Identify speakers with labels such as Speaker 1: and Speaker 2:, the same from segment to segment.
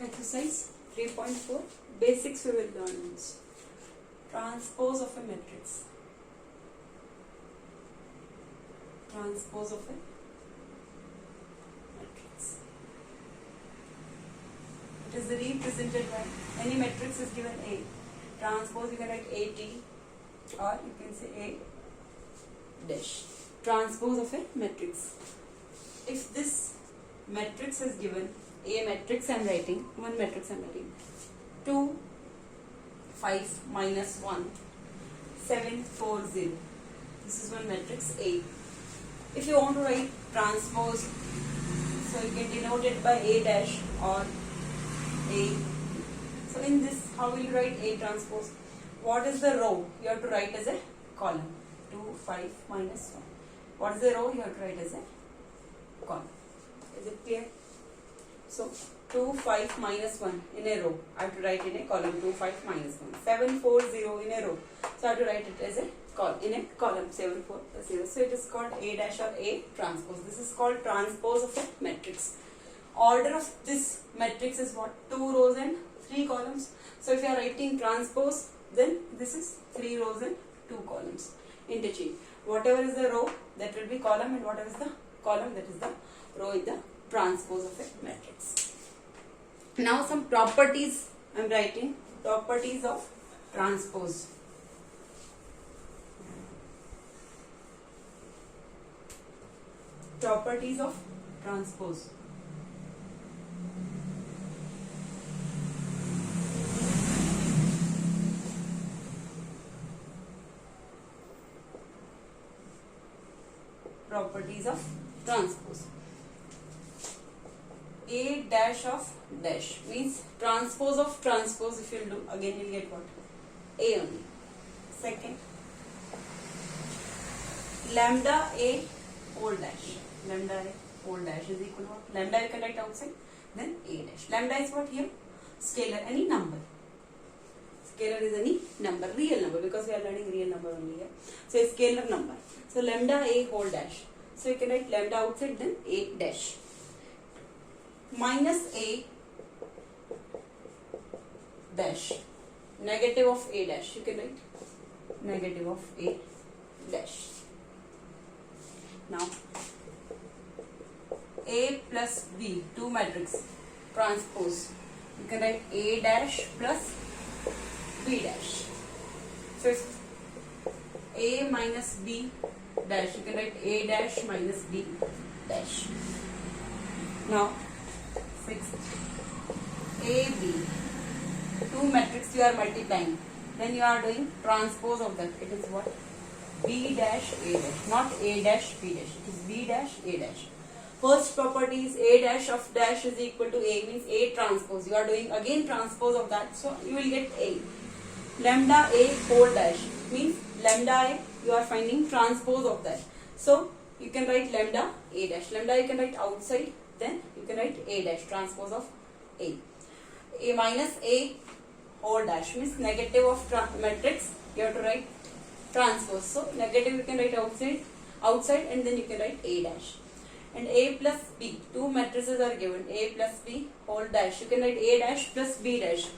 Speaker 1: Exercise 3.4 basics we will learn is transpose of a matrix. Transpose of a matrix. It is represented by any matrix is given A. Transpose, you can write AT or you can say A dash. Transpose of a matrix. If this matrix is given, A matrix I am writing, one matrix I am writing, 2, 5, minus 1, 7, 4, 0. This is one matrix A. If you want to write transpose, so you can denote it by A dash or A. So in this, how will you write A transpose? What is the row? You have to write as a column. 2, 5, minus 1. What is the row? You have to write as a column. Is it clear? So 2, 5, minus 1 in a row. I have to write in a column 2, 5, minus 1. 7, 4, 0 in a row. So I have to write it as a column in a column 7, 4, 0. So it is called A dash or A transpose. This is called transpose of a matrix. Order of this matrix is what? 2 rows and 3 columns. So if you are writing transpose, then this is 3 rows and 2 columns. Interchange. Whatever is the row, that will be column, and whatever is the column, that is the row in the transpose of a matrix. Now some properties I am writing. Properties of transpose. Properties of transpose. Properties of transpose. A dash of dash means transpose of transpose. If you will do, again you will get what? A only. Second, lambda A whole dash. Lambda A whole dash is equal to what? Lambda you can write outside, then A dash. Lambda is what here? Scalar, any number. Scalar is any number, real number, because we are learning real number only here. So a scalar number. So lambda A whole dash. So you can write lambda outside, then A dash. Minus A dash. Negative of A dash. You can write negative of A dash. Now A plus B, 2 matrix transpose. You can write A dash plus B dash. Fifth, A minus B dash. You can write A dash minus B dash. Now sixth, A B, 2 matrix you are multiplying. Then you are doing transpose of that. It is what? B dash A dash, not A dash B dash. It is B dash A dash. First property is A dash of dash is equal to A, means A transpose. You are doing again transpose of that, so you will get A. Lambda A whole dash means lambda A, you are finding transpose of that. So you can write lambda A dash. Lambda you can write outside, then you can write A dash, transpose of A. A minus A whole dash means negative of matrix, you have to write transpose. So negative you can write outside, and then you can write A dash. And A plus B, 2 matrices are given. A plus B whole dash, you can write A dash plus B dash.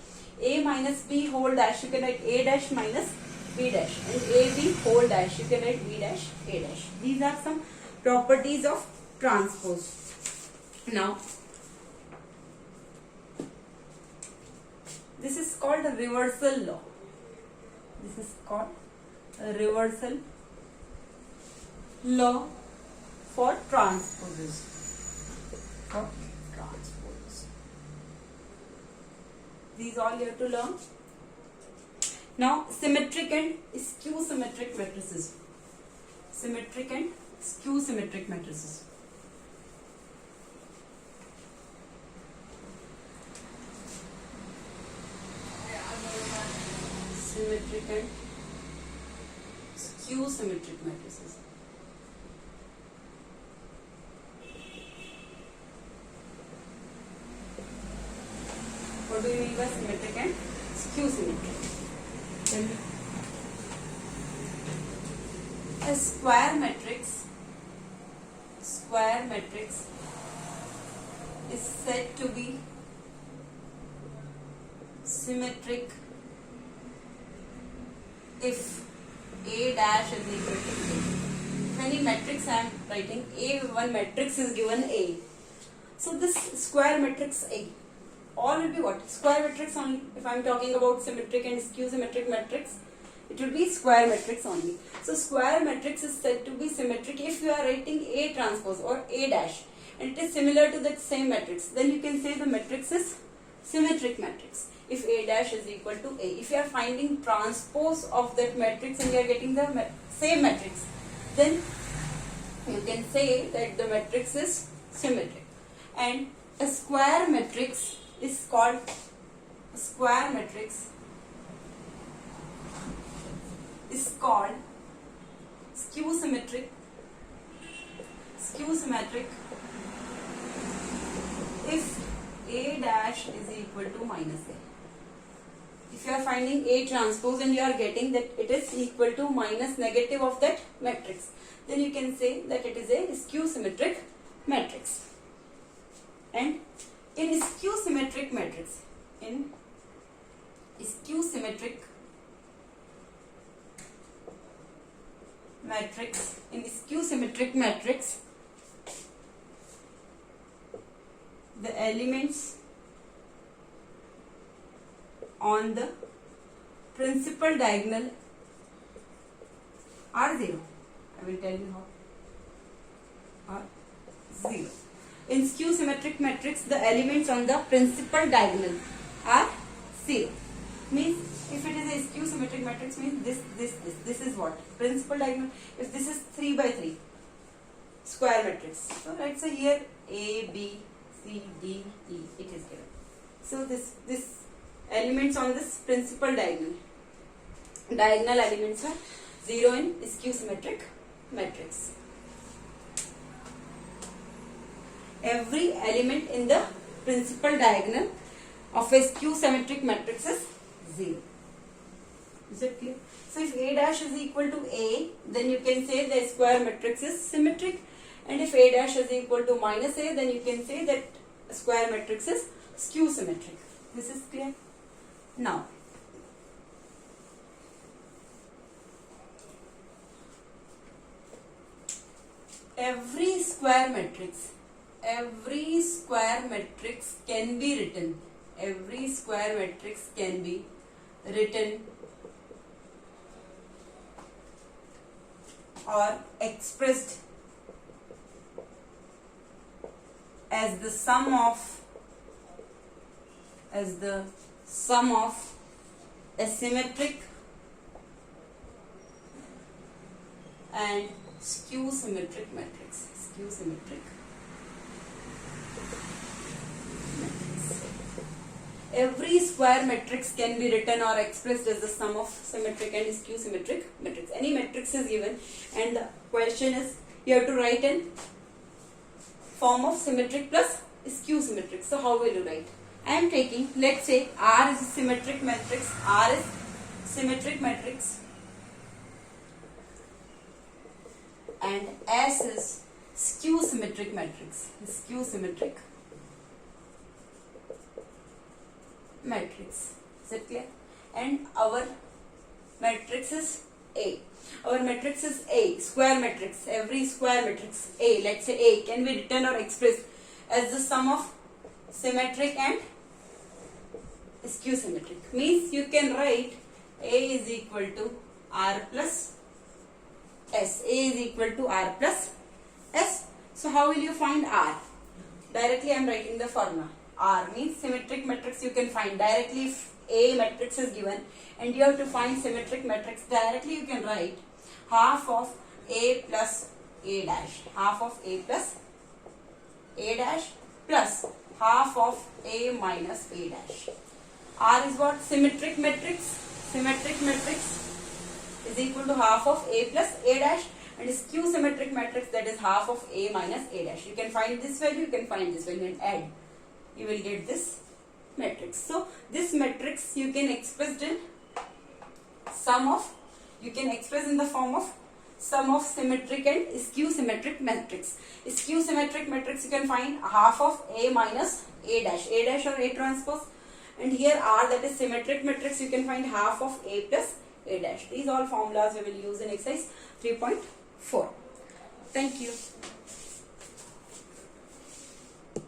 Speaker 1: A minus B whole dash, you can write A dash minus B dash. And AB whole dash, you can write B dash A dash. These are some properties of transpose. Now this is called a reversal law. This is called a reversal law for transposes. For transposes. These all you have to learn. Now symmetric and skew symmetric matrices. Symmetric and skew symmetric matrices. Symmetric and skew symmetric matrices. What do you mean by symmetric and skew symmetric? A square matrix is said to be symmetric if A dash is equal to A. If any matrix I am writing A, one matrix is given A. So this square matrix A, all will be what? Square matrix only. If I am talking about symmetric and skew symmetric matrix, it will be square matrix only. So square matrix is said to be symmetric if you are writing A transpose or A dash and it is similar to that same matrix. Then you can say the matrix is symmetric matrix if A dash is equal to A. If you are finding transpose of that matrix and you are getting the same matrix, then you can say that the matrix is symmetric. And a square matrix is called skew symmetric if A dash is equal to minus A. If you are finding A transpose and you are getting that it is equal to minus negative of that matrix, then you can say that it is a skew symmetric matrix. And in skew symmetric matrix, the elements on the principal diagonal are 0. I will tell you how. Are 0. In skew symmetric matrix, the elements on the principal diagonal are 0. Means if it is a skew symmetric matrix, means this is what? Principal diagonal. If this is 3 by 3 square matrix, so let's say here A, B, C, D, E, it is given. So this elements on this principal diagonal elements are 0 in skew symmetric matrix. Every element in the principal diagonal of a skew symmetric matrix is 0. Is it clear? So if A dash is equal to A, then you can say the square matrix is symmetric, and if A dash is equal to minus A, then you can say that square matrix is skew symmetric. This is clear? Now, every square matrix can be written. Every square matrix can be written or expressed as the sum of a symmetric and skew symmetric matrix. Every square matrix can be written or expressed as the sum of symmetric and skew symmetric matrix. Any matrix is given and the question is you have to write in form of symmetric plus skew symmetric. So how will you write? I am taking, let's say R is a symmetric matrix, and S is skew symmetric matrix. Is it clear? And our matrix is A. Square matrix. Every square matrix A, let's say A, can be written or expressed as the sum of symmetric and skew symmetric. Means you can write A is equal to R plus S. So how will you find R? Directly I am writing the formula. R means symmetric matrix you can find directly. If A matrix is given and you have to find symmetric matrix, directly you can write half of A plus A dash. Half of A plus A dash plus half of A minus A dash. R is what? Symmetric matrix. Is equal to half of A plus A dash, and skew symmetric matrix, that is half of A minus A dash. You can find this value, you can find this value and add. You will get this matrix. So this matrix you can express in the form of sum of symmetric and skew symmetric matrix. Skew symmetric matrix you can find half of A minus A dash or A transpose, And here R, that is symmetric matrix, you can find half of A plus A dash. These all formulas we will use in exercise 3.4. Thank you.